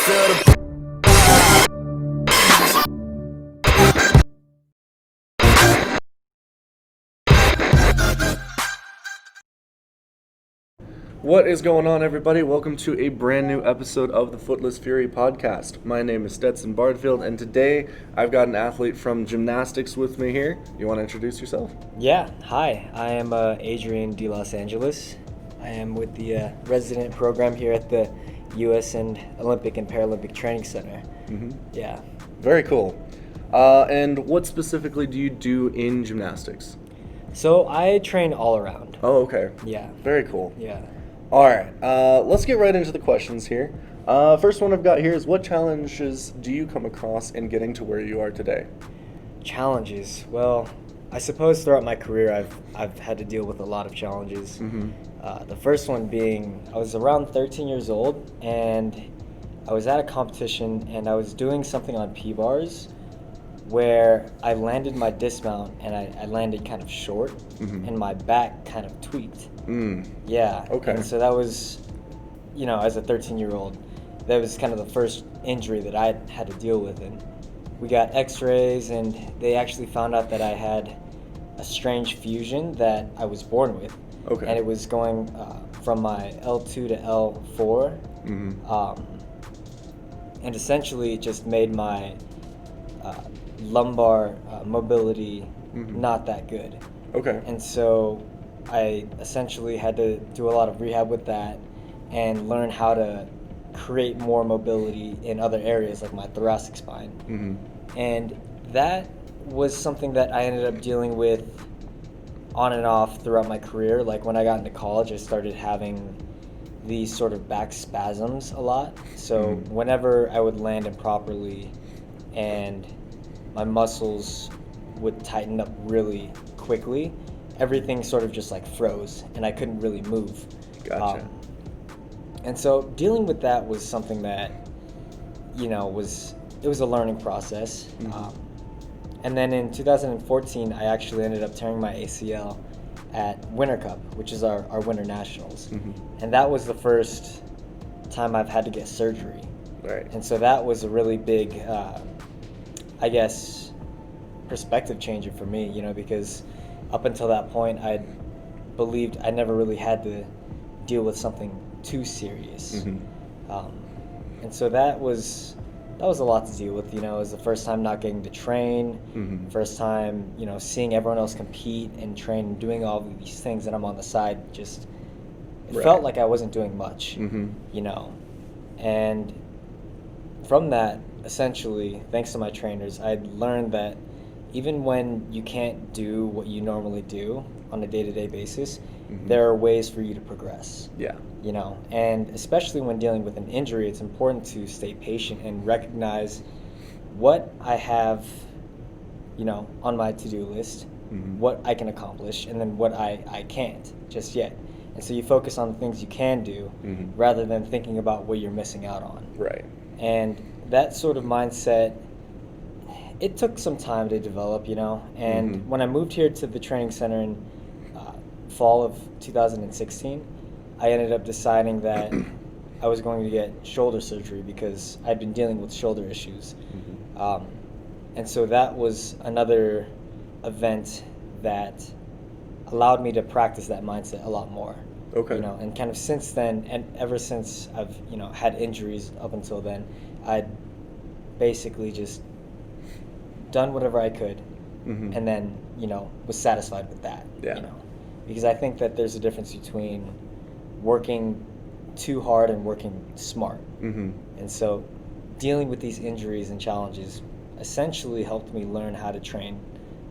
to the What is going on, everybody? Welcome to a brand new episode of the Footless Fury podcast. My name is Stetson Bardfield, and today I've got an athlete from Gymnastics with me here. You want to introduce yourself? Yeah, hi. I am Adrian de Los Angeles. I am with the resident program here at the U.S. and Olympic and Paralympic Training Center. Mm-hmm. Yeah. Very cool. And what specifically do you do in gymnastics? So I train all around. Oh, okay. Yeah. Very cool. Yeah. All right. Let's get right into the questions here. First one I've got here is, what challenges do you come across in getting to where you are today? Challenges. Well, I suppose throughout my career I've had to deal with a lot of challenges. Mm-hmm. The first one being I was around 13 years old and I was at a competition and I was doing something on P-bars where I landed my dismount and I landed kind of short, Mm-hmm. and my back kind of tweaked. Mm. Yeah. Okay. And so that was, as a 13-year-old, that was kind of the first injury that I had to deal with. And we got x-rays and they actually found out that I had a strange fusion that I was born with. Okay. And it was going from my L2 to L4. Mm-hmm. And essentially it just made my lumbar mobility Mm-hmm. not that good. Okay. And so I essentially had to do a lot of rehab with that and learn how to create more mobility in other areas like my thoracic spine. Mm-hmm. And that was something that I ended up dealing with on and off throughout my career. Like when I got into college, I started having these sort of back spasms a lot. So Mhm. whenever I would land improperly and my muscles would tighten up really quickly, everything sort of just like froze and I couldn't really move. Gotcha. And so dealing with that was something that, it was a learning process. Mhm. And then in 2014, I actually ended up tearing my ACL at Winter Cup, which is our Winter Nationals. Mm-hmm. And that was the first time I've had to get surgery. Right. And so that was a really big, perspective changer for me, because up until that point, I believed I never really had to deal with something too serious. Mm-hmm. And so that was a lot to deal with. It was the first time not getting to train, Mm-hmm. first time, seeing everyone else compete and train and doing all of these things, and I'm on the side it Right. felt like I wasn't doing much, Mm-hmm. And from that, essentially, thanks to my trainers, I learned that even when you can't do what you normally do on a day-to-day basis, Mhm. there are ways for you to progress. Yeah. And especially when dealing with an injury, it's important to stay patient and recognize what I have, on my to-do list, Mhm. what I can accomplish, and then what I can't just yet. And so you focus on the things you can do Mhm. rather than thinking about what you're missing out on. Right. And that sort of mindset, it took some time to develop, and Mhm. when I moved here to the training center in fall of 2016, I ended up deciding that I was going to get shoulder surgery because I'd been dealing with shoulder issues. Mhm. And so that was another event that allowed me to practice that mindset a lot more. Okay. And kind of since then, and ever since I've, had injuries up until then, I'd basically just done whatever I could, Mhm. and then, was satisfied with that. Yeah. Because I think that there's a difference between working too hard and working smart. Mhm. And so dealing with these injuries and challenges essentially helped me learn how to train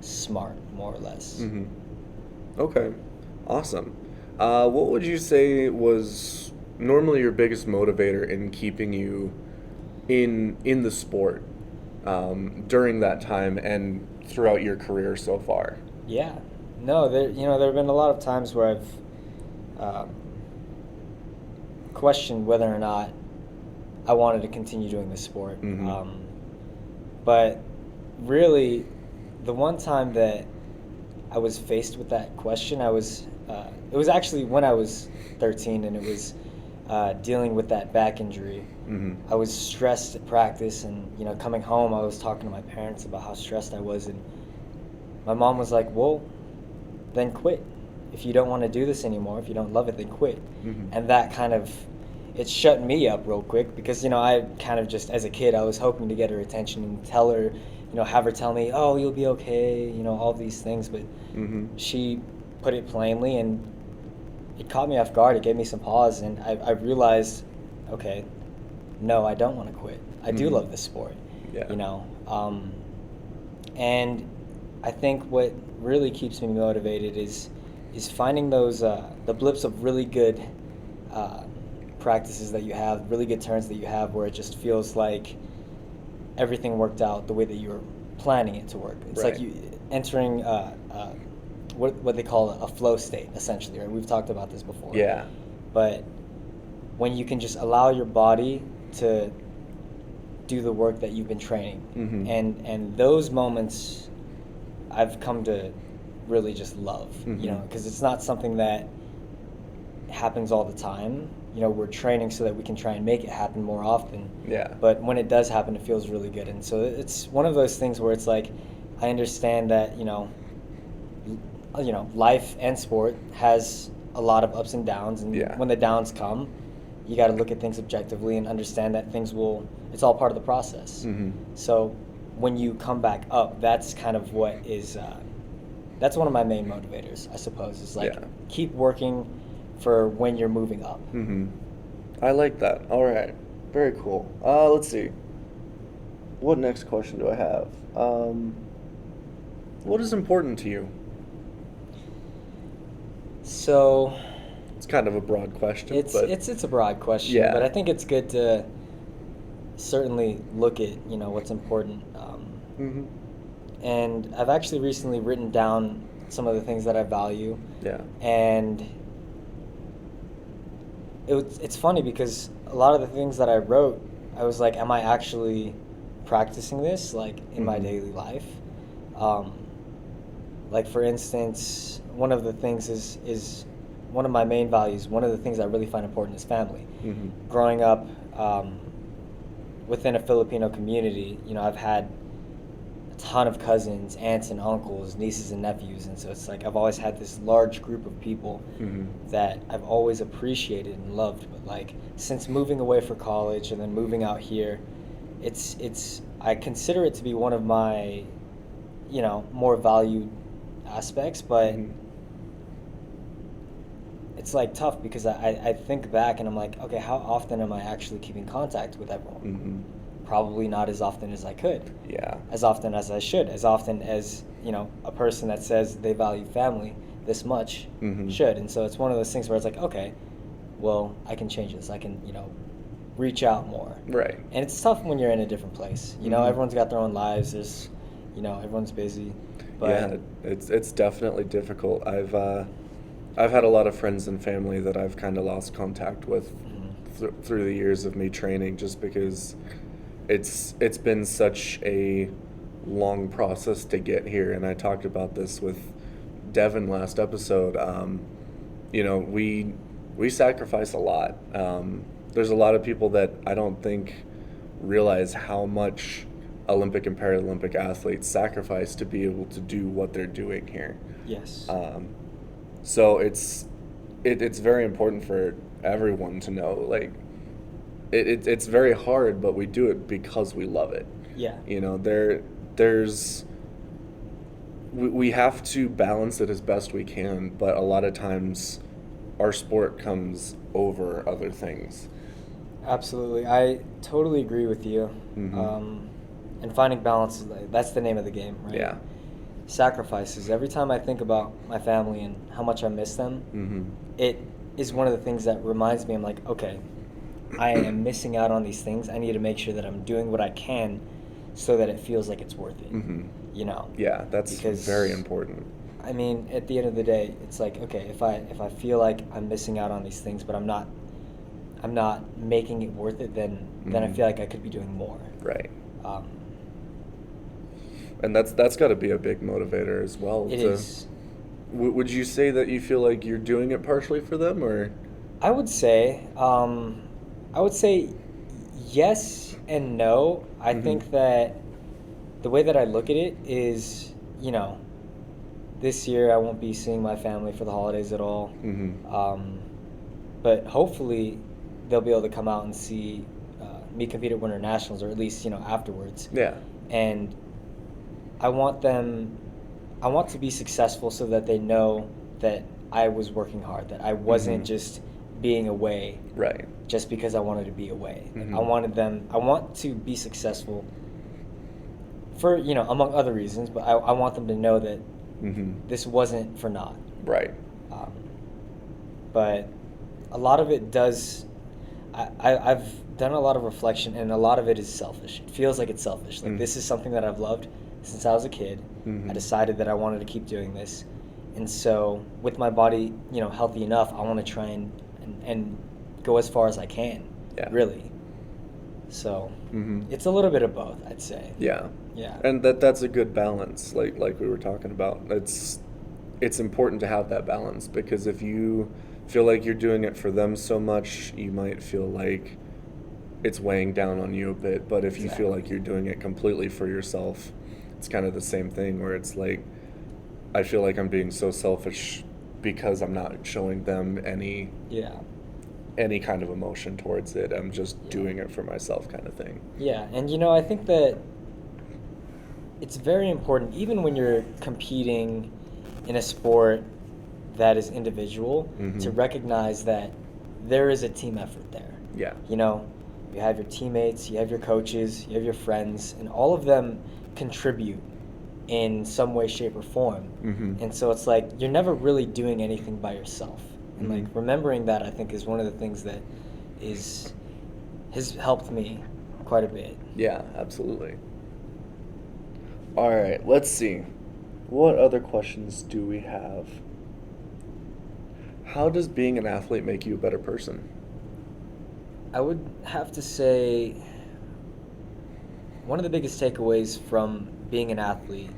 smart, more or less. Mm-hmm. Okay, awesome. What would you say was normally your biggest motivator in keeping you in the sport during that time and throughout your career so far? Yeah. No, there have been a lot of times where I've questioned whether or not I wanted to continue doing this sport. Mhm. But really, the one time that I was faced with that question, it was actually when I was 13, and it was dealing with that back injury. I was stressed at practice, and coming home, I was talking to my parents about how stressed I was, and my mom was like, "Well, then quit. If you don't want to do this anymore, if you don't love it, then quit." And that kind of, it shut me up real quick, because I kind of just, as a kid, I was hoping to get her attention and tell her, have her tell me, "Oh, you'll be okay," all these things, but she put it plainly, and it caught me off guard. It gave me some pause, and I realized, okay, no, I don't want to quit. I do love this sport. Yeah. And I think what really keeps me motivated is finding those the blips of really good practices that you have, really good turns that you have, where it just feels like everything worked out the way that you were planning it to work. It's like you entering what they call a flow state, essentially. Right? We've talked about this before. Yeah. But when you can just allow your body to do the work that you've been training, and those moments I've come to really just love, because it's not something that happens all the time. We're training so that we can try and make it happen more often. Yeah. But when it does happen, it feels really good. And so it's one of those things where it's like, I understand that, life and sport has a lot of ups and downs. And when the downs come, you got to look at things objectively and understand that it's all part of the process. So when you come back up, that's kind of what is, that's one of my main motivators, I suppose, is like, keep working for when you're moving up. I like that. All right. Very cool. Let's see. What next question do I have? What is important to you? So it's kind of a broad question. It's a broad question, but I think it's good to certainly look at what's important. And I've actually recently written down some of the things that I value. Yeah. And it's funny, because a lot of the things that I wrote, I was like, am I actually practicing this like in my daily life? Like, for instance, one of the things is one of my main values. One of the things I really find important is family. Growing up within a Filipino community, I've had a ton of cousins, aunts and uncles, nieces and nephews, and so it's like I've always had this large group of people that I've always appreciated and loved. But like, since moving away for college and then moving out here, it's I consider it to be one of my more valued aspects, but it's like tough, because I think back and I'm like, okay, how often am I actually keeping contact with everyone? Probably not as often as I could. Yeah. As often as I should. As often as, a person that says they value family this much should. And so it's one of those things where it's like, okay, well, I can change this. I can, reach out more. Right. And it's tough when you're in a different place. Everyone's got their own lives. There's, everyone's busy. But yeah, it's definitely difficult. I've had a lot of friends and family that I've kind of lost contact with through the years of me training, just because it's been such a long process to get here. And I talked about this with Devin last episode. We sacrifice a lot. There's a lot of people that I don't think realize how much Olympic and Paralympic athletes sacrifice to be able to do what they're doing here. Yes. So it's very important for everyone to know, like, it's very hard, but we do it because we love it. Yeah. We have to balance it as best we can, but a lot of times our sport comes over other things. Absolutely. I totally agree with you. And finding balance, that's the name of the game, right? Yeah. Sacrifices. Every time I think about my family and how much I miss them, it is one of the things that reminds me, I'm like, okay, I am missing out on these things. I need to make sure that I'm doing what I can so that it feels like it's worth it. Yeah, that's very important. I mean, at the end of the day, it's like, okay, if I feel like I'm missing out on these things, but I'm not making it worth it, then I feel like I could be doing more. Right. And that's got to be a big motivator as well. It is. Would you say that you feel like you're doing it partially for them, or? I would say, I would say yes and no. I Mm-hmm. think that the way that I look at it is, you know, this year I won't be seeing my family for the holidays at all. Mm-hmm. Um, but hopefully they'll be able to come out and see me compete at Winter Nationals, or at least, afterwards. Yeah. And I want them, I want to be successful so that they know that I was working hard, that I wasn't Mm-hmm. just being away Right. just because I wanted to be away. Like, Mm-hmm. I want to be successful for, among other reasons, but I want them to know that Mm-hmm. this wasn't for naught. Right. Um, but a lot of it does, I've done a lot of reflection, and a lot of it is selfish. It feels like it's selfish. Like, Mm. this is something that I've loved since I was a kid. I Mm-hmm. decided that I wanted to keep doing this. And so, with my body, healthy enough, I want to try and go as far as I can, Yeah. really. So, Mm-hmm. it's a little bit of both, I'd say. Yeah. Yeah. And that's a good balance, like we were talking about. It's important to have that balance, because if you feel like you're doing it for them so much, you might feel like it's weighing down on you a bit. But if you feel like Exactly. you're doing it completely for yourself, it's kind of the same thing, where it's like, I feel like I'm being so selfish because I'm not showing them Yeah. any kind of emotion towards it. I'm just Yeah. doing it for myself, kind of thing. Yeah. And, I think that it's very important, even when you're competing in a sport that is individual, to Mm-hmm. recognize that there is a team effort there. Yeah. You know, you have your teammates, you have your coaches, you have your friends, and all of them contribute in some way, shape, or form. Mm-hmm. And so it's like you're never really doing anything by yourself. And like Mm-hmm. remembering that, I think, is one of the things that is has helped me quite a bit. Yeah, absolutely. All right, let's see. What other questions do we have? How does being an athlete make you a better person? I would have to say one of the biggest takeaways from being an athlete,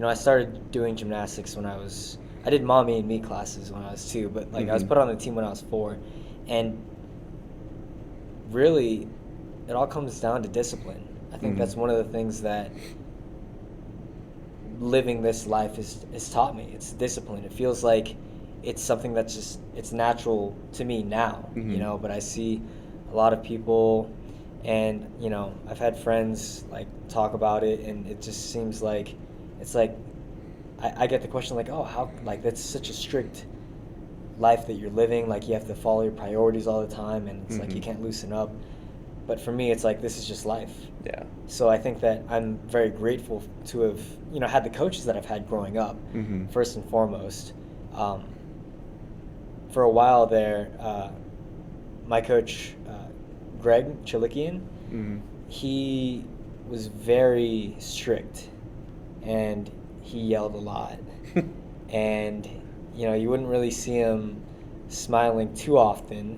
I started doing gymnastics I did mommy and me classes when I was 2, but like I was Mm-hmm. put on the team when I was 4. And really, it all comes down to discipline. I think Mm-hmm. that's one of the things that living this life has taught me. It's discipline. It feels like it's something that's just it's natural to me now, Mm-hmm. but I see a lot of people, and I've had friends like talk about it, and it just seems like it's like I get the question like, oh, how, like, that's such a strict life that you're living, like you have to follow your priorities all the time, and it's like you Mm-hmm. can't loosen up. But for me, it's like this is just life. Yeah. So I think that I'm very grateful to have, had the coaches that I've had growing up, Mm-hmm. first and foremost. Um, for a while there, my coach, Greg Chilikian, Mm-hmm. he was very strict, and he yelled a lot. And, you wouldn't really see him smiling too often.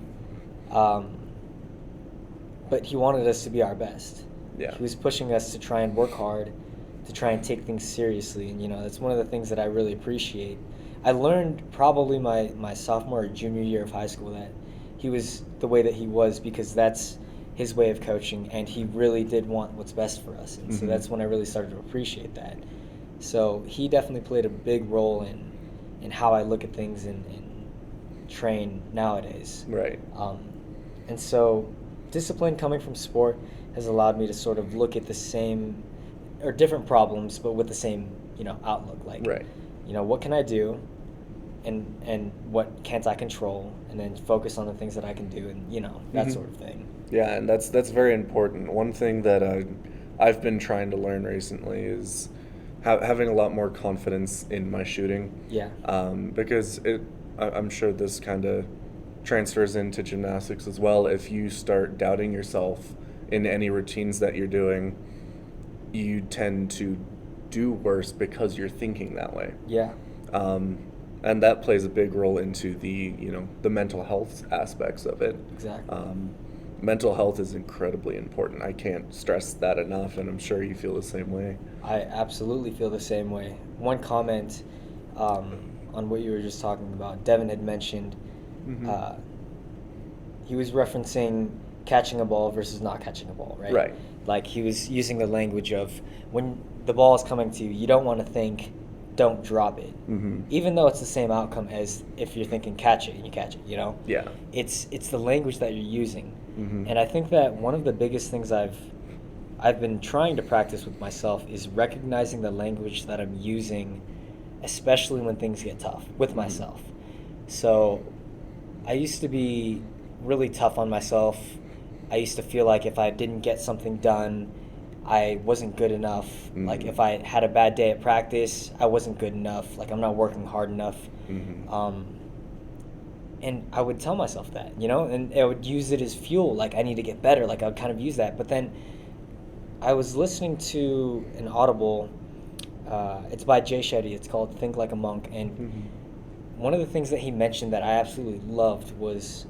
Um, but he wanted us to be our best. Yeah. He was pushing us to try and work hard, to try and take things seriously, and that's one of the things that I really appreciate. I learned probably my sophomore or junior year of high school that he was the way that he was because that's his way of coaching, and he really did want what's best for us, and so Mhm. that's when I really started to appreciate that. So he definitely played a big role in how I look at things and train nowadays. Right. And so discipline coming from sport has allowed me to sort of look at the same or different problems, but with the same, outlook. Like, Right. What can I do, and what can't I control, and then focus on the things that I can do, and that Mhm. sort of thing. Yeah, and that's very important. One thing that I've been trying to learn recently is having a lot more confidence in my shooting. Yeah. Because I'm sure this kind of transfers into gymnastics as well. If you start doubting yourself in any routines that you're doing, you tend to do worse because you're thinking that way. Yeah. Um, and that plays a big role into the mental health aspects of it. Exactly. Mental health is incredibly important. I can't stress that enough, and I'm sure you feel the same way. I absolutely feel the same way. One comment on what you were just talking about, Devin had mentioned Mhm. uh, he was referencing catching a ball versus not catching a ball, right? Right. Like he was using the language of when the ball is coming to you, you don't want to think, don't drop it. Mm-hmm. Even though it's the same outcome as if you're thinking catch it and you catch it, you know? Yeah. It's the language that you're using. Mm-hmm. And I think that one of the biggest things I've been trying to practice with myself is recognizing the language that I'm using, especially when things get tough with myself. So I used to be really tough on myself. I used to feel like if I didn't get something done, I wasn't good enough. Mm-hmm. Like if I had a bad day at practice, I wasn't good enough. Like I'm not working hard enough. Mm-hmm. And I would tell myself that, you know, and I would use it as fuel. Like I need to get better. Like I would kind of use that. But then I was listening to an Audible. It's by Jay Shetty. It's called Think Like a Monk. And one of the things that he mentioned that I absolutely loved was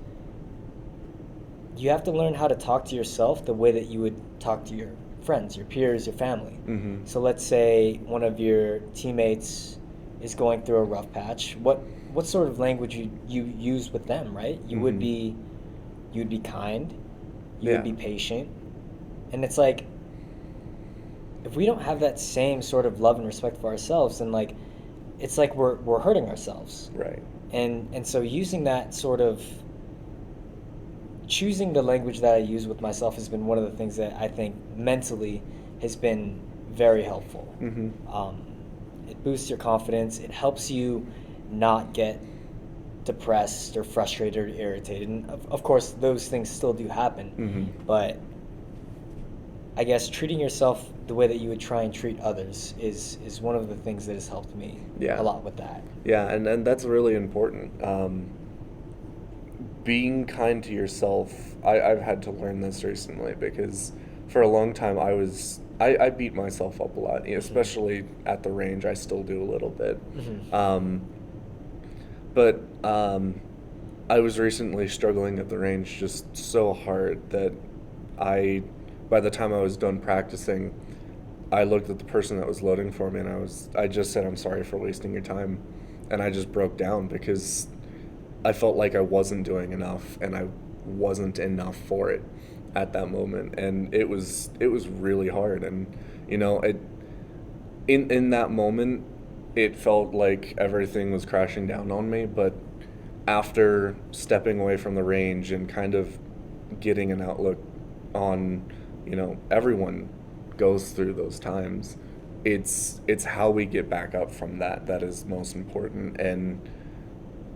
you have to learn how to talk to yourself the way that you would talk to your friends, your peers, your family. Mm-hmm. So let's say one of your teammates is going through a rough patch. What sort of language you use with them, right? You would be kind, you would be patient. And it's like if we don't have that same sort of love and respect for ourselves, then like it's like we're hurting ourselves. Right. And so using that sort of choosing the language that I use with myself has been one of the things that I think mentally has been very helpful. Mm-hmm. It boosts your confidence. It helps you not get depressed or frustrated or irritated. And of course, those things still do happen. Mm-hmm. But I guess treating yourself the way that you would try and treat others is one of the things that has helped me a lot with that. Yeah, and that's really important. Being kind to yourself, I've had to learn this recently because for a long time I beat myself up a lot, especially at the range. I still do a little bit. But I was recently struggling at the range just so hard that by the time I was done practicing, I looked at the person that was loading for me and I just said, "I'm sorry for wasting your time." And I just broke down because I felt like I wasn't doing enough and I wasn't enough for it at that moment. And it was really hard. And, in that moment, it felt like everything was crashing down on me. But after stepping away from the range and kind of getting an outlook on, everyone goes through those times, it's how we get back up from that is most important. And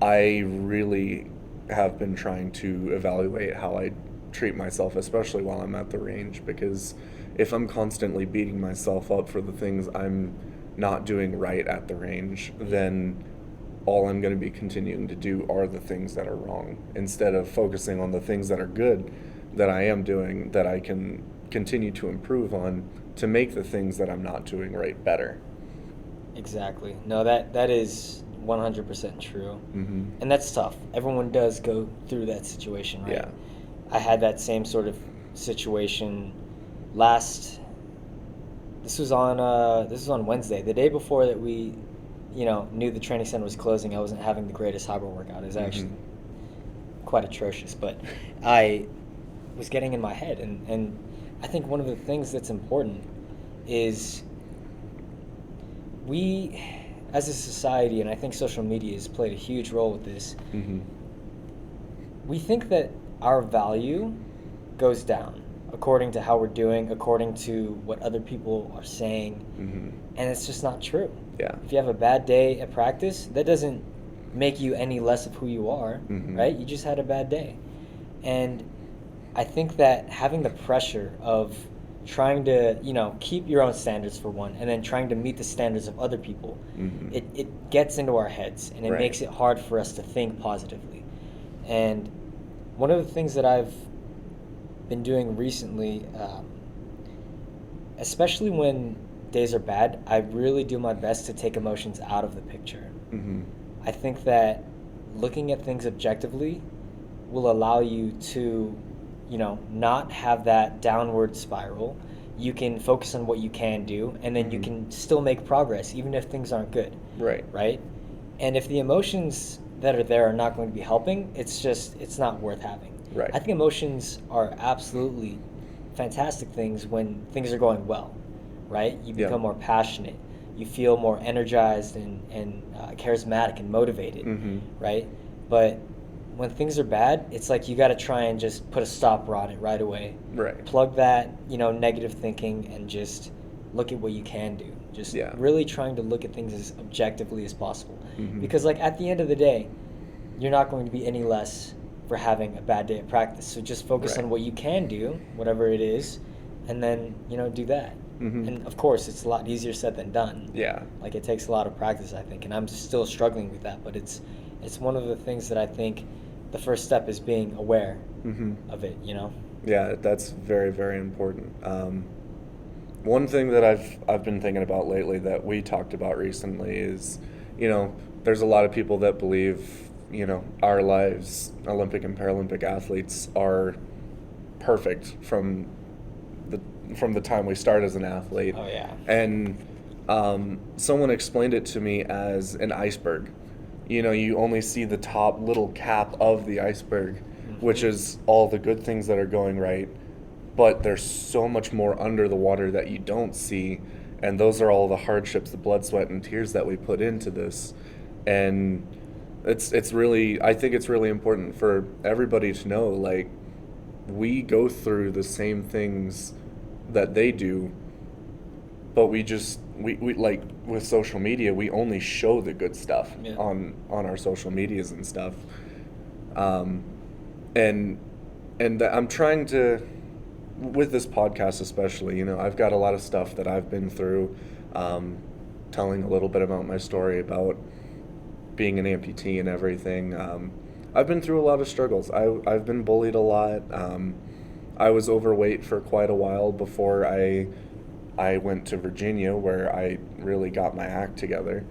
I really have been trying to evaluate how I treat myself, especially while I'm at the range, because if I'm constantly beating myself up for the things I'm not doing right at the range, then all I'm going to be continuing to do are the things that are wrong, instead of focusing on the things that are good that I am doing, that I can continue to improve on to make the things that I'm not doing right better. Exactly. No, that is 100% true. Mm-hmm. And that's tough. Everyone does go through that situation, right? Yeah. I had that same sort of situation this was on Wednesday, the day before that we knew the training center was closing. I wasn't having the greatest hybrid workout. It was actually quite atrocious, but I was getting in my head, and I think one of the things that's important is we, as a society, and I think social media has played a huge role with this, we think that our value goes down according to how we're doing, according to what other people are saying, and it's just not true. Yeah. If you have a bad day at practice, that doesn't make you any less of who you are, right? You just had a bad day. And I think that having the pressure of trying to, keep your own standards for one, and then trying to meet the standards of other people, it gets into our heads, and it makes it hard for us to think positively. And one of the things that I've been doing recently, especially when days are bad, I really do my best to take emotions out of the picture. I think that looking at things objectively will allow you to, not have that downward spiral. You can focus on what you can do, and then you can still make progress, even if things aren't good. Right. Right? And if the emotions that are there are not going to be helping, it's not worth having. Right. I think emotions are absolutely fantastic things when things are going well, right? You Yeah. become more passionate, you feel more energized and charismatic and motivated, Mm-hmm. right? But when things are bad, it's like you got to try and just put a stopper on it right away. Right. Plug that, negative thinking and just look at what you can do. Just Yeah. really trying to look at things as objectively as possible. Mhm. Because like at the end of the day, you're not going to be any less for having a bad day at practice. So just focus Right. on what you can do, whatever it is, and then, do that. Mhm. And of course, it's a lot easier said than done. Yeah. Like it takes a lot of practice, I think, and I'm still struggling with that, but it's one of the things that I think the first step is being aware Mm-hmm. of it, Yeah, that's very, very important. One thing that I've been thinking about lately that we talked about recently is, there's a lot of people that believe, our lives, Olympic and Paralympic athletes, are perfect from the time we start as an athlete. Oh, yeah. And someone explained it to me as an iceberg. You only see the top little cap of the iceberg, which is all the good things that are going right, but there's so much more under the water that you don't see, and those are all the hardships, the blood, sweat, and tears that we put into this. And it's really, I think it's really important for everybody to know, like, we go through the same things that they do, but we like with social media, we only show the good stuff on our social medias and stuff. And I'm trying to, with this podcast especially, I've got a lot of stuff that I've been through, telling a little bit about my story about being an amputee and everything. I've been through a lot of struggles. I've been bullied a lot. I was overweight for quite a while before I went to Virginia, where I really got my act together.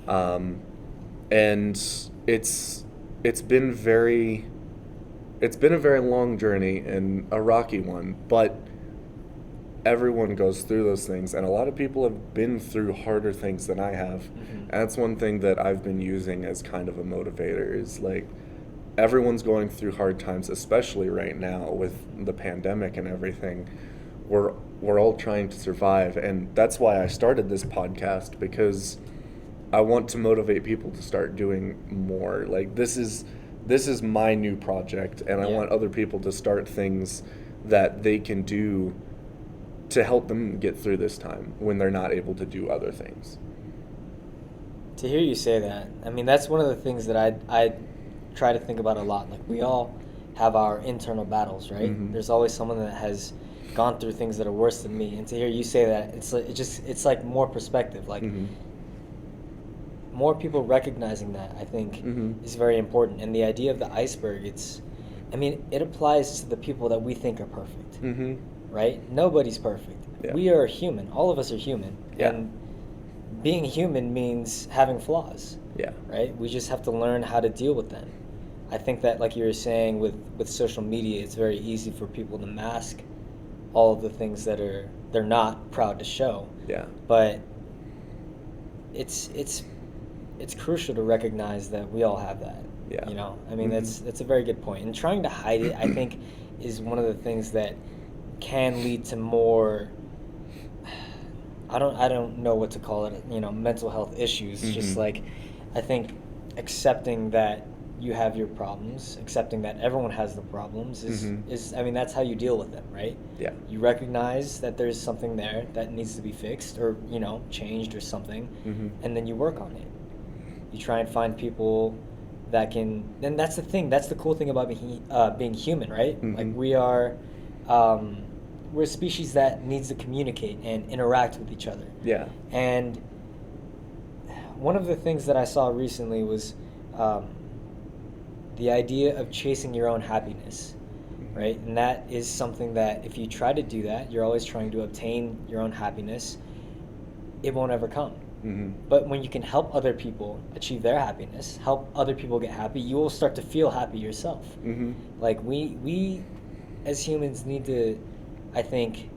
And it's been a very long journey and a rocky one, but everyone goes through those things, and a lot of people have been through harder things than I have. And that's one thing that I've been using as kind of a motivator, is like, everyone's going through hard times, especially right now with the pandemic and everything. We're all trying to survive, and that's why I started this podcast, because I want to motivate people to start doing more. Like, this is my new project, and I want other people to start things that they can do to help them get through this time when they're not able to do other things. To hear you say that, I mean, that's one of the things that I try to think about a lot. Like, we all have our internal battles, right? Mm-hmm. There's always someone that has gone through things that are worse than me, and to hear you say that, it's like more perspective. Like, more people recognizing that, I think, is very important. And the idea of the iceberg, it applies to the people that we think are perfect, right? Nobody's perfect. Yeah. We are human. All of us are human. Yeah. And being human means having flaws. Yeah. Right? We just have to learn how to deal with them. I think that, like you were saying, with social media, it's very easy for people to mask all of the things that they're not proud to show. Yeah. But it's crucial to recognize that we all have that. Yeah. That's a very good point. And trying to hide it, I think, is one of the things that can lead to more, I don't know what to call it, mental health issues. Just like, I think accepting that you have your problems, accepting that everyone has the problems is that's how you deal with them, right? Yeah. You recognize that there's something there that needs to be fixed or, changed or something, and then you work on it. You try and find people that can, and that's the thing, that's the cool thing about being human, right? Like, we're a species that needs to communicate and interact with each other. Yeah. And one of the things that I saw recently was the idea of chasing your own happiness, right? And that is something that if you try to do that, you're always trying to obtain your own happiness, it won't ever come. But when you can help other people achieve their happiness, help other people get happy, you will start to feel happy yourself. Like, we as humans need to, I think,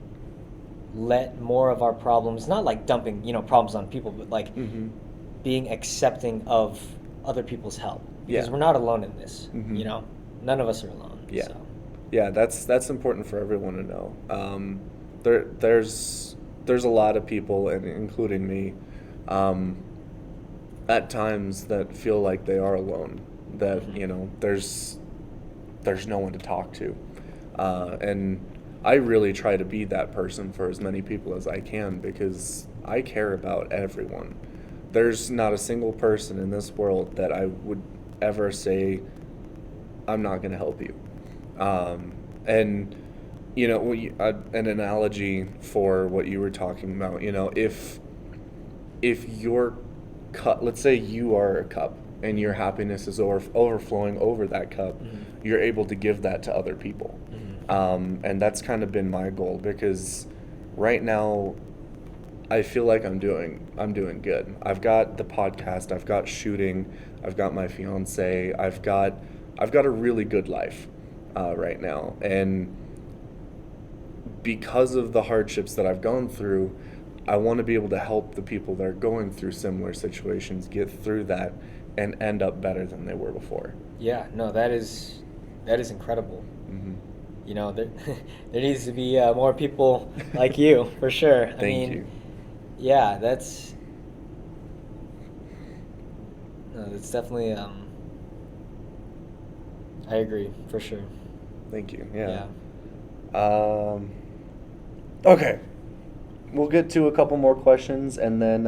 let more of our problems, not like dumping, problems on people, but like being accepting of other people's help. because Yeah. we're not alone in this. Mhm. You know, none of us are alone. Yeah. So. Yeah, that's important for everyone to know. There's a lot of people, and including me, um, at times that feel like they are alone. That Mhm. you know, there's no one to talk to, and I really try to be that person for as many people as I can because I care about everyone. There's not a single person in this world that I would ever say I'm not going to help you. And you know, an analogy for what you were talking about. You know, if your cup, let's say you are a cup, and your happiness is overflowing over that cup, Mhm. you're able to give that to other people. Mhm. And that's kind of been my goal because right now I feel like I'm doing good. I've got the podcast, I've got shooting, I've got my fiance, I've got a really good life right now, and because of the hardships that I've gone through, I want to be able to help the people that are going through similar situations get through that and end up better than they were before. Yeah, no, that is incredible. Hmm. You know, there there needs to be more people like you for sure. I Thank mean, you. yeah, that's no, that's definitely I agree for sure. Thank you. Yeah. Yeah. Um, okay. We'll get to a couple more questions, and then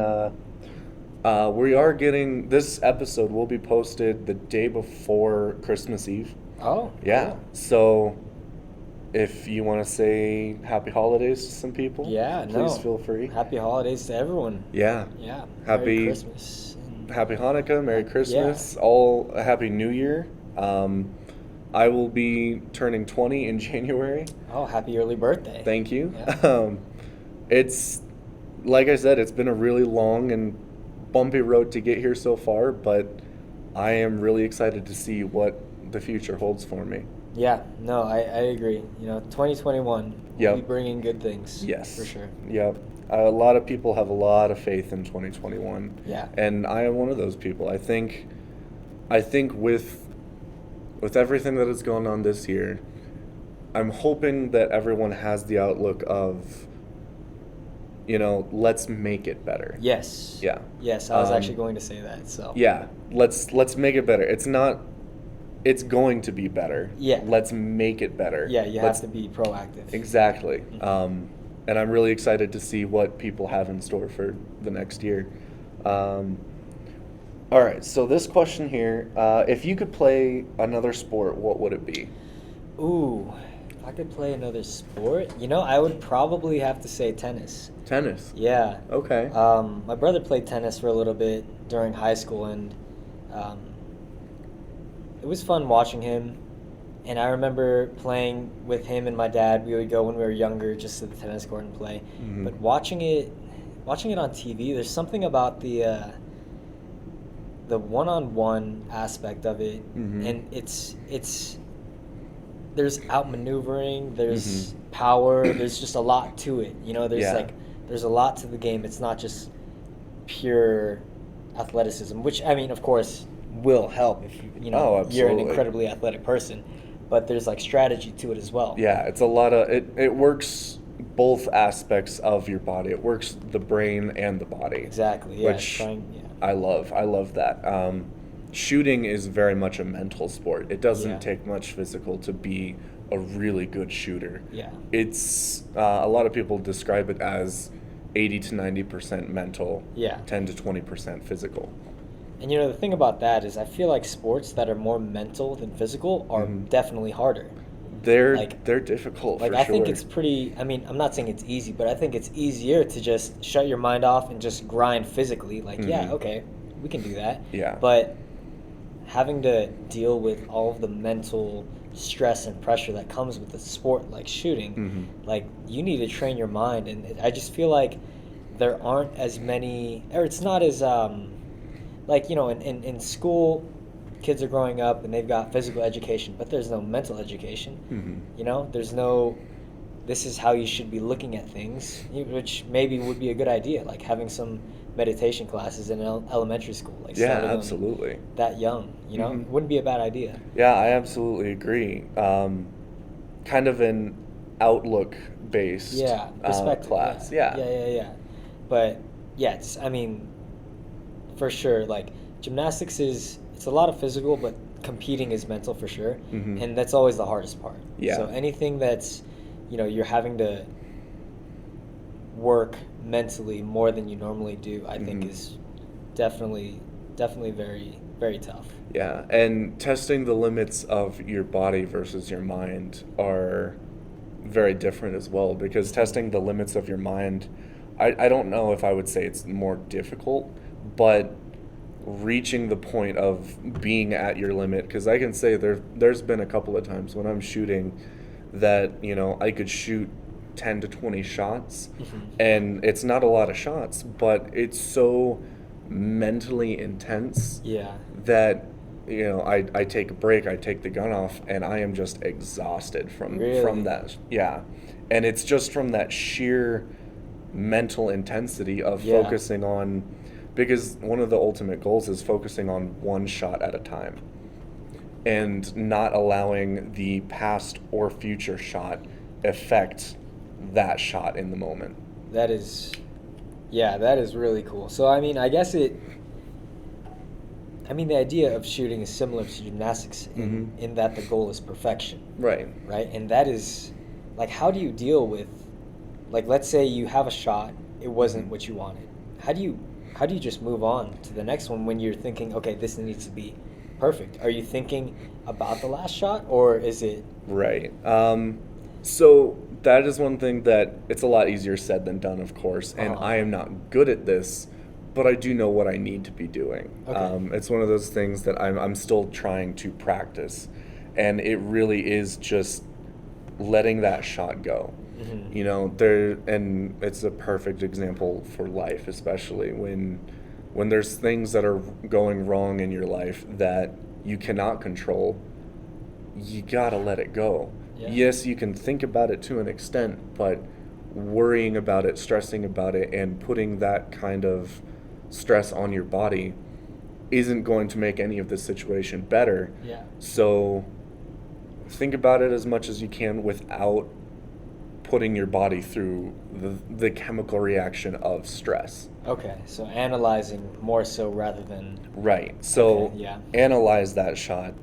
we are getting this episode will be posted the day before Christmas Eve. Oh, Yeah. cool. So if you want to say happy holidays to some people, Yeah, please no. feel free. Happy holidays to everyone. Yeah. Yeah. Merry Happy Christmas. Happy Hanukkah, Merry Yeah. Christmas, all a Happy New Year. I will be turning 20 in January. Oh, happy early birthday. Thank you. Yeah. It's like I said, it's been a really long and bumpy road to get here so far, but I am really excited to see what the future holds for me. Yeah, no, I agree. You know, 2021 will Yep. be bringing good things. Yes. For sure. Yep. A lot of people have a lot of faith in 2021. Yeah. And I am one of those people. I think with everything that has gone on this year, I'm hoping that everyone has the outlook of, you know, let's make it better. Yes. Yeah. Yes, I was Um, actually going to say that. So. Yeah, let's make it better. It's going to be better. Yeah. Let's make it better. Yeah, you Let's- have to be proactive. Exactly. Mhm. And I'm really excited to see what people have in store for the next year. All right, so this question here, if you could play another sport, what would it be? Ooh, if I could play another sport, you know, I would probably have to say tennis. Tennis. Yeah. Okay. My brother played tennis for a little bit during high school, and um, it was fun watching him. And I remember playing with him and my dad. We would go when we were younger just to the tennis court and play. Mhm. But watching it on TV, there's something about the one-on-one aspect of it, Mhm. and it's there's outmaneuvering, there's Mhm. power, there's just a lot to it. You know, Yeah. there's a lot to the game. It's not just pure athleticism, which I mean, of course, will help if you know Oh, you're an absolutely. incredibly athletic person. But there's like strategy to it as well. Yeah, it's a lot of it works both aspects of your body. It works the brain and the body. Exactly. Yeah. Which Yeah. I love that. Shooting is very much a mental sport. It doesn't Yeah. take much physical to be a really good shooter. Yeah. It's a lot of people describe it as 80 to 90% mental, Yeah. 10 to 20% physical. And you know, the thing about that is I feel like sports that are more mental than physical are Mhm. definitely harder. They're Like- they're difficult Like for I sure. think it's pretty. I mean, I'm not saying it's easy, but I think it's easier to just shut your mind off and just grind physically. Like, yeah, Mhm. okay, we can do that. Yeah. But having to deal with all of the mental stress and pressure that comes with a sport like shooting, Mhm. like you need to train your mind, and I just feel like there aren't as many, or it's not as like you know, in school, kids are growing up and they've got physical education, but there's no mental education. Mhm. You know, there's no this is how you should be looking at things, which maybe would be a good idea, like having some meditation classes in elementary school, like Yeah, starting them absolutely. that young, Mhm. wouldn't be a bad idea. Yeah, I absolutely agree. Kind of an outlook based Yeah, perspective. class. Yeah, Yeah. yeah, yeah, yeah. But yeah, I mean, for sure, like gymnastics it's a lot of physical, but competing is mental for sure, Mhm. and that's always the hardest part. Yeah. So anything that's, you're having to work mentally more than you normally do, I think Mhm. is definitely definitely very very tough. Yeah, and testing the limits of your body versus your mind are very different as well, because testing the limits of your mind, I don't know if I would say it's more difficult, but reaching the point of being at your limit, because I can say there's been a couple of times when I'm shooting that, I could shoot 10 to 20 shots, and it's not a lot of shots, but it's so mentally intense Yeah. that I take a break, I take the gun off, and I am just exhausted from Really? that. Yeah, and it's just from that sheer mental intensity of Yeah. focusing on, because one of the ultimate goals is focusing on one shot at a time and not allowing the past or future shot affect that shot in the moment. That is, yeah, that is really cool. So I mean, I mean, the idea of shooting is similar to gymnastics in that the goal is perfection, Right. right? And that is, like, how do you deal with, like, let's say you have a shot, it wasn't what you wanted. How do you just move on to the next one when you're thinking, okay, this needs to be perfect? Are you thinking about the last shot, or is it? Right. So that is one thing that it's a lot easier said than done, of course, and I am not good at this, but I do know what I need to be doing. Okay. It's one of those things that I'm still trying to practice, and it really is just letting that shot go. And it's a perfect example for life, especially when there's things that are going wrong in your life that you cannot control. You gotta let it go. Yeah. Yes, you can think about it to an extent, but worrying about it, stressing about it, and putting that kind of stress on your body isn't going to make any of the situation better. Yeah. So think about it as much as you can without putting your body through the chemical reaction of stress. Okay, so analyzing more so rather than. Right. So Okay, yeah. analyze that shot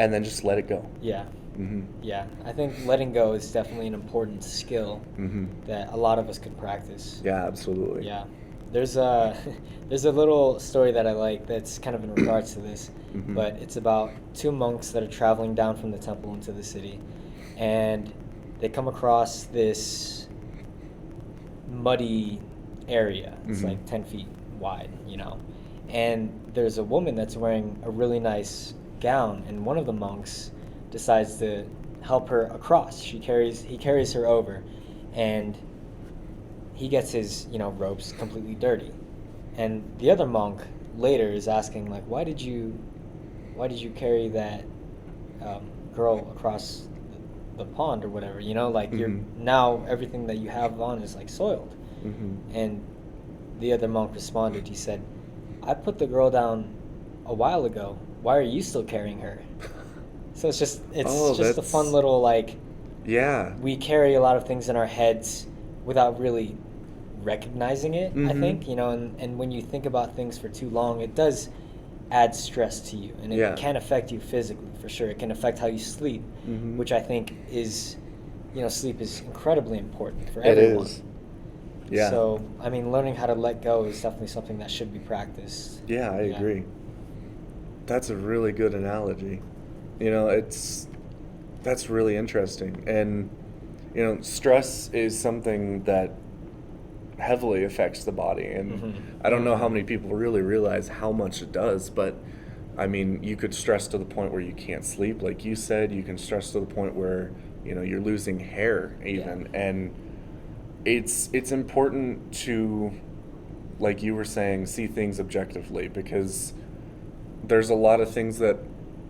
and then just let it go. Yeah. Mm-hmm. Yeah, I think letting go is definitely an important skill Mm-hmm. that a lot of us could practice. Yeah, absolutely. Yeah. There's a there's a little story that I like that's kind of in regards to this, Mhm. but it's about two monks that are traveling down from the temple into the city, and they come across this muddy area. It's Mhm. like 10 feet wide, and there's a woman that's wearing a really nice gown, and one of the monks decides to help her across. He carries her over, and he gets his ropes completely dirty. And the other monk later is asking, like, why did you carry that girl across the pond or whatever? Like you're Mhm. now everything that you have on is like soiled. Mhm. And the other monk responded. He said, I put the girl down a while ago. Why are you still carrying her? So it's just Oh, a fun little, like, Yeah. we carry a lot of things in our heads without really recognizing it, I Mhm. think, and when you think about things for too long, it does add stress to you, and it Yeah. can affect you physically, for sure. It can affect how you sleep, Mhm. which I think is, sleep is incredibly important for It everyone. is. Yeah. So, I mean, learning how to let go is definitely something that should be practiced. Yeah, I agree. That's a really good analogy. That's really interesting. And, stress is something that heavily affects the body. And Mhm. I don't know how many people really realize how much it does, but I mean, you could stress to the point where you can't sleep, like you said. You can stress to the point where, you're losing hair even. Yeah. And it's important to, like you were saying, see things objectively, because there's a lot of things that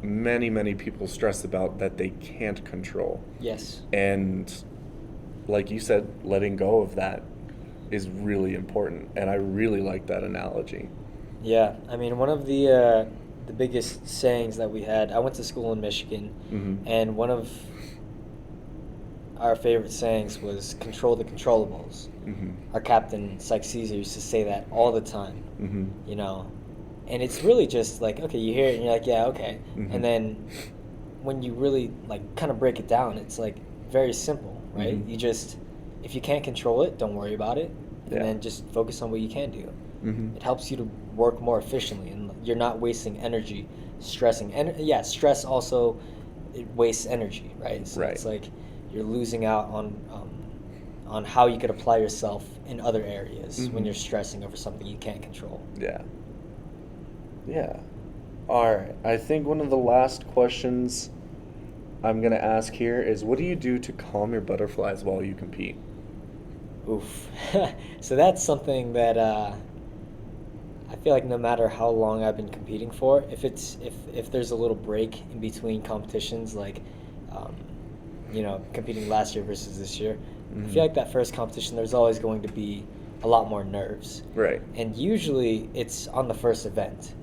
many people stress about that they can't control. Yes. And like you said, letting go of that is really important, and I really like that analogy. Yeah, I mean, one of the biggest sayings that we had. I went to school in Michigan, Mm-hmm. and one of our favorite sayings was "control the controllables." Mm-hmm. Our captain Sykes Caesar used to say that all the time, Mm-hmm. you know, and it's really just like, okay, you hear it and you're like, yeah, okay, Mm-hmm. and then when you really like kind of break it down, it's like very simple, right? Mm-hmm. You just, if you can't control it, don't worry about it, and Yeah. then just focus on what you can do. Mm-hmm. It helps you to work more efficiently, and you're not wasting energy stressing. And yeah, stress also, it wastes energy, right? So Right. it's like you're losing out on how you could apply yourself in other areas when Mm-hmm. you're stressing over something you can't control. Yeah. Yeah. All right. I think one of the last questions I'm gonna ask here is, what do you do to calm your butterflies while you compete? Oof. So that's something that I feel like no matter how long I've been competing for, if there's a little break in between competitions, like um, competing last year versus this year, I Mm-hmm. feel like that first competition there's always going to be a lot more nerves, Right. and usually it's on the first event.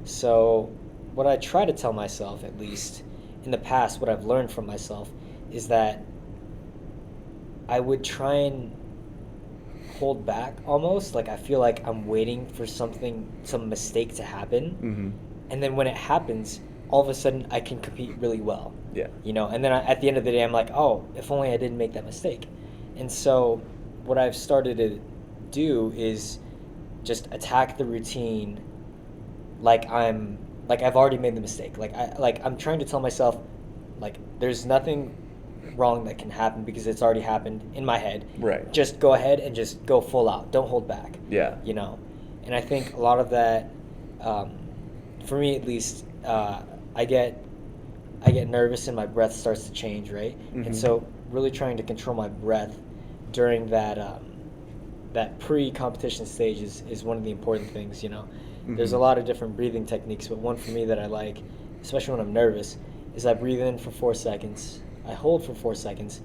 So what I try to tell myself, at least in the past, what I've learned from myself, is that I would try and hold back almost. Like I feel like I'm waiting for some mistake to happen, Mm-hmm. and then when it happens, all of a sudden I can compete really well, Yeah. And then at the end of the day, I'm like, oh, if only I didn't make that mistake. And so what I've started to do is just attack the routine like I've already made the mistake. I'm trying to tell myself like there's nothing wrong that can happen because it's already happened in my head. Right. Just go ahead and just go full out. Don't hold back. Yeah. And I think a lot of that, um, for me at least, I get nervous and my breath starts to change, right? Mm-hmm. And so really trying to control my breath during that pre-competition stage is one of the important things. There's a Mm-hmm. lot of different breathing techniques, but one for me that I like, especially when I'm nervous, is I breathe in for 4 seconds, I hold for 4 seconds,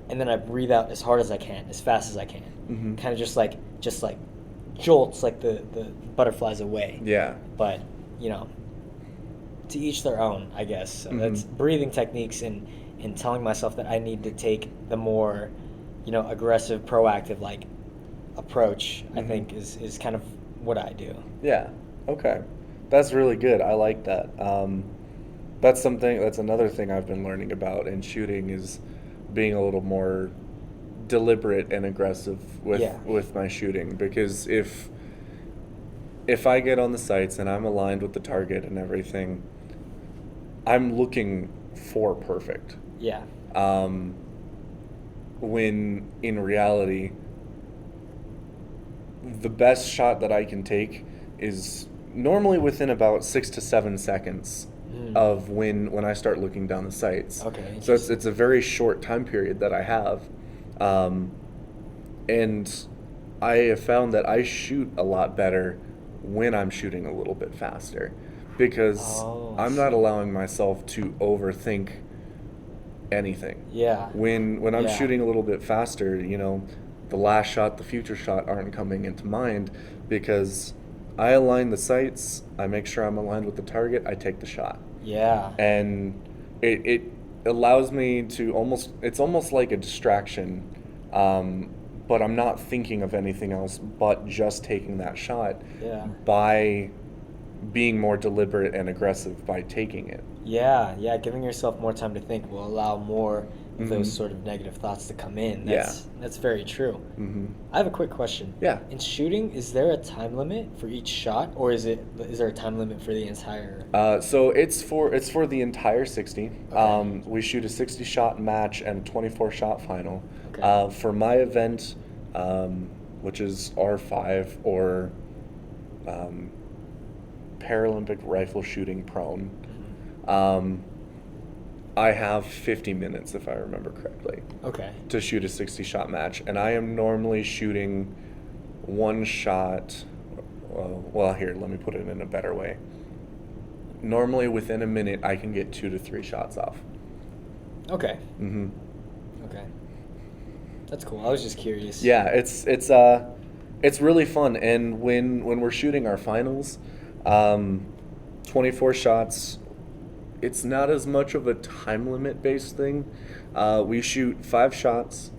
and then I breathe out as hard as I can, as fast as I can. Mm-hmm. Kind of just like jolts like the butterflies away. Yeah. But you know, to each their own, I guess. So Mm-hmm. that's breathing techniques and telling myself that I need to take the more, aggressive, proactive like approach. I Mm-hmm. think is kind of what I do. Yeah. Okay. That's really good. I like that. That's another thing I've been learning about in shooting is being a little more deliberate and aggressive with Yeah. with my shooting, because if I get on the sights and I'm aligned with the target and everything, I'm looking for perfect. Yeah. Um, when in reality, the best shot that I can take is normally within about 6 to 7 seconds of when I start looking down the sights. Okay, So it's a very short time period that I have, and I have found that I shoot a lot better when I'm shooting a little bit faster, because Oh, I I'm not see. allowing myself to overthink anything. Yeah. When I'm Yeah. shooting a little bit faster, the last shot, the future shot aren't coming into mind, because I align the sights, I make sure I'm aligned with the target, I take the shot. Yeah. And it allows me to it's almost like a distraction, but I'm not thinking of anything else but just taking that shot Yeah. by being more deliberate and aggressive by taking it. Yeah, yeah, giving yourself more time to think will allow more of those Mhm. sort of negative thoughts to come in. Yeah. That's very true. Hmm. I have a quick question. Yeah. In shooting, is there a time limit for each shot, or is there a time limit for the entire? So it's for the entire 60. Okay. We shoot a 60 shot match and a 24 shot final. Okay. For my event, which is R5, or um, Paralympic rifle shooting prone, um, I have 50 minutes, if I remember correctly, Okay. to shoot a 60 shot match, and I am normally shooting one shot. Well, here, let me put it in a better way. Normally, within a minute, I can get 2 to 3 shots off. Okay. Mm-hmm. Okay. That's cool. I was just curious. Yeah, it's really fun. And when we're shooting our finals, 24 shots. It's not as much of a time limit based thing. We shoot 5 shots.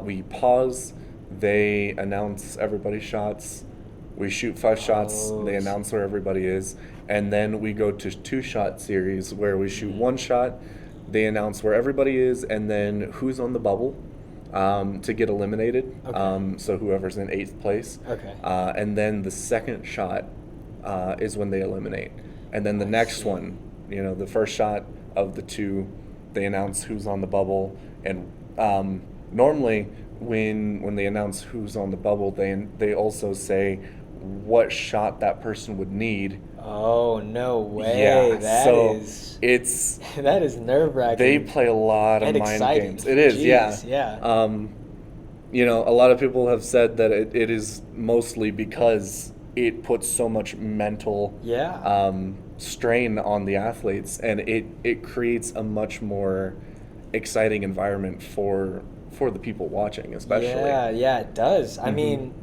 We pause. They announce everybody's shots. We shoot 5 shots. They announce where everybody is, and then we go to 2-shot series where we shoot 1 shot. They announce where everybody is, and then who's on the bubble to get eliminated. Okay. So whoever's in 8th place. Okay. And then the second shot is when they eliminate, and then the next one. The first shot of the 2, they announce who's on the bubble, and normally when they announce who's on the bubble, they also say what shot that person would need. Oh, no way. Yeah, It's that is nerve-wracking. They play a lot of and mind exciting. games. It is, Jeez, yeah. Yeah. A lot of people have said that it is mostly because it puts so much mental strain on the athletes, and it creates a much more exciting environment for the people watching, especially. Yeah, it does. I mean,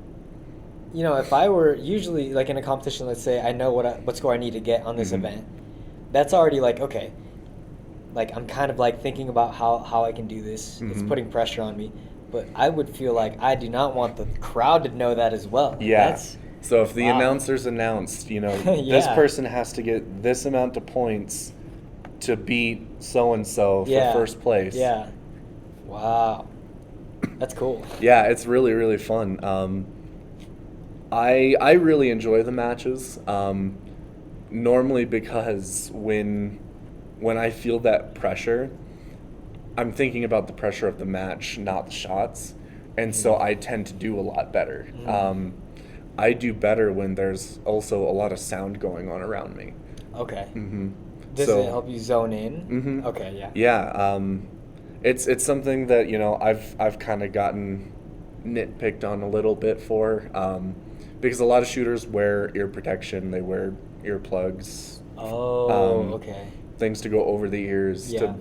if I were usually like in a competition, let's say I know what score I need to get on this event, that's already like, okay, like I'm kind of like thinking about how I can do this. It's putting pressure on me, but I would feel like I do not want the crowd to know that as well. Yeah. So if the announcers announced, this person has to get this amount of points to beat so-and-so for first place. Yeah. Wow. That's cool. Yeah, it's really, really fun. I really enjoy the matches, normally because when I feel that pressure, I'm thinking about the pressure of the match, not the shots, and so I tend to do a lot better. I do better when there's also a lot of sound going on around me. Okay. Does it help you zone in? Okay, yeah. Yeah, it's something that I've kind of gotten nitpicked on a little bit for, because a lot of shooters wear ear protection, they wear earplugs. Okay. Things to go over the ears to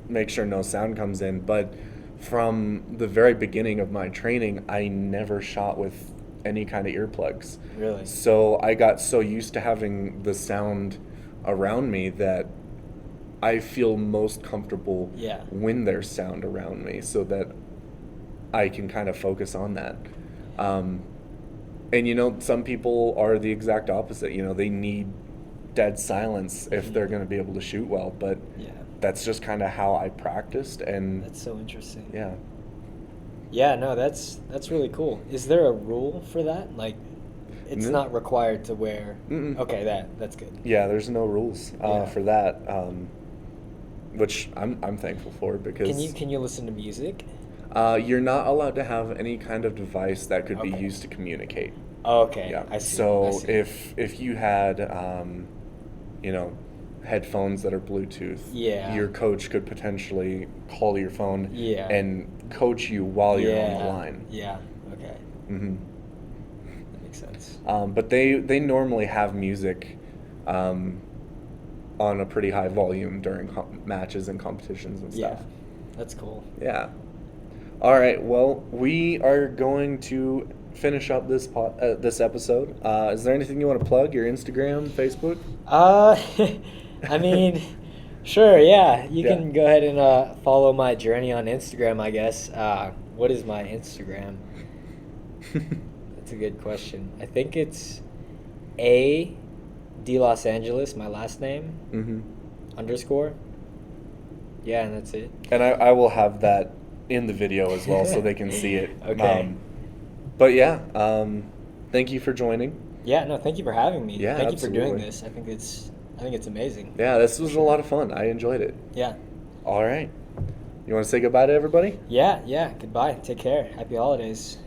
make sure no sound comes in. But from the very beginning of my training, I never shot with any kind of earplugs. Really? So I got so used to having the sound around me that I feel most comfortable when there's sound around me, so that I can kind of focus on that. And some people are the exact opposite. They need dead silence if they're going to be able to shoot well, but that's just kind of how I practiced. And that's so interesting. Yeah, no, that's really cool. Is there a rule for that? Like, it's not required to wear. Okay, that's good. Yeah, there's no rules for that, which I'm thankful for, because can you listen to music? You're not allowed to have any kind of device that could be used to communicate. Okay, Yeah. I see. So if you had headphones that are Bluetooth, your coach could potentially call your phone and coach you while you're on the line. Yeah. Okay. That makes sense. But they normally have music on a pretty high volume during matches and competitions and stuff. That's cool. Yeah. All right. Well, we are going to finish up this episode. Is there anything you want to plug? Your Instagram, Facebook? I mean, sure, yeah. You can go ahead and follow my journey on Instagram, I guess. What is my Instagram? That's a good question. I think it's A D Los Angeles, my last name, _ Yeah, and that's it. And I will have that in the video as well, so they can see it. Okay. But yeah, thank you for joining. Yeah, no, thank you for having me. Yeah, thank absolutely. you for doing this. I think it's amazing. Yeah, this was a lot of fun. I enjoyed it. Yeah. All right. You want to say goodbye to everybody? Yeah. Goodbye. Take care. Happy holidays.